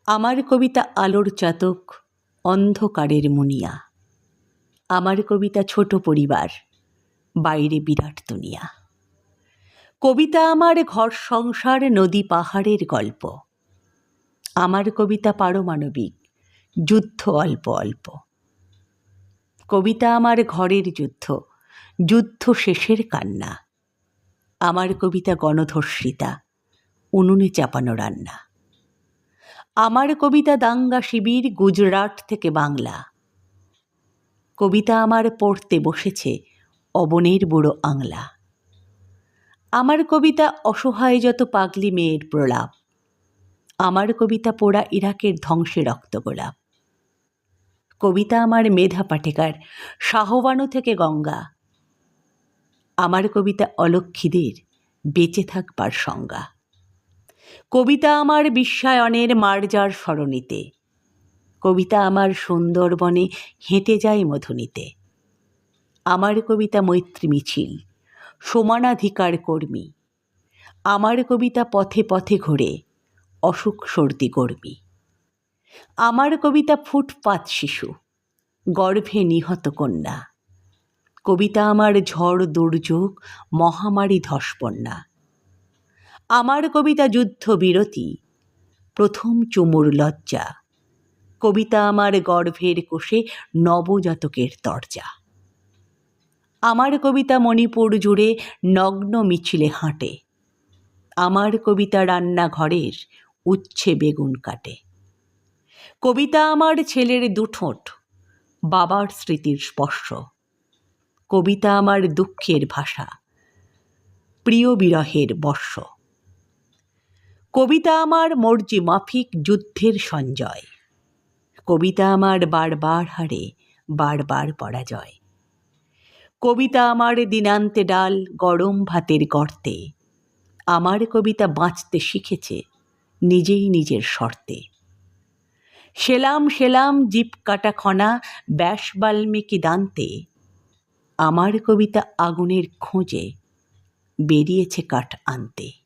আমার কবিতা আলোর চাতক, অন্ধকারের মুনিয়া। আমার কবিতা ছোট পরিবার, বাইরে বিরাট দুনিয়া। কবিতা আমার ঘর সংসার, নদী পাহাড়ের গল্প। আমার কবিতা পারমাণবিক, যুদ্ধ অল্প অল্প। কবিতা আমার ঘরের যুদ্ধ, যুদ্ধ শেষের কান্না। আমার কবিতা গণধর্ষিতা, উনুনে চাপানো রান্না। আমার কবিতা দাঙ্গা শিবির, গুজরাট থেকে বাংলা। কবিতা আমার পড়তে বসেছে অবনের বুড়ো আংলা। আমার কবিতা অসহায় যত পাগলি মেয়ের প্রলাপ। আমার কবিতা পোড়া ইরাকের ধ্বংসে রক্তগোলাপ। কবিতা আমার মেধা পাটেকার, শাহবানু থেকে গঙ্গা। আমার কবিতা অলক্ষীদের বেঁচে থাকবার সংজ্ঞা। কবিতা আমার বিশ্বায়নের মার্জার সরণিতে। কবিতা আমার সুন্দরবনে হেঁটে যায় মধুনিতে। আমার কবিতা মৈত্রী মিছিল, সমানাধিকার কর্মী। আমার কবিতা পথে পথে ঘোরে, অসুখ সর্দি কর্মী। আমার কবিতা ফুটপাত শিশু, গর্ভে নিহত কন্যা। কবিতা আমার ঝড় দুর্যোগ, মহামারী ধসপন্না। আমার কবিতা যুদ্ধ বিরতি, প্রথম চুমুর লজ্জা। কবিতা আমার গর্ভের কোষে নবজাতকের তরজা। আমার কবিতা মণিপুর জুড়ে নগ্ন মিছিলে হাঁটে। আমার কবিতা রান্নাঘরের উচ্ছে বেগুন কাটে। কবিতা আমার ছেলের দুঠোঁট, বাবার স্মৃতির স্পর্শ। কবিতা আমার দুঃখের ভাষা, প্রিয় বিরহের বর্ষ। কবিতা আমার মর্জি মাফিক যুদ্ধের সঞ্জয়। কবিতা আমার বারবার হারে, বারবার পরাজয়। কবিতা আমার দিনান্তে ডাল, গরম ভাতের গর্তে। আমার কবিতা বাঁচতে শিখেছে নিজেই নিজের শর্তে। সেলাম সেলাম জিপ কাটা খনা, ব্যাস বাল্মীকি দান্তে। আমার কবিতা আগুনের খোঁজে বেরিয়েছে কাঠ আনতে।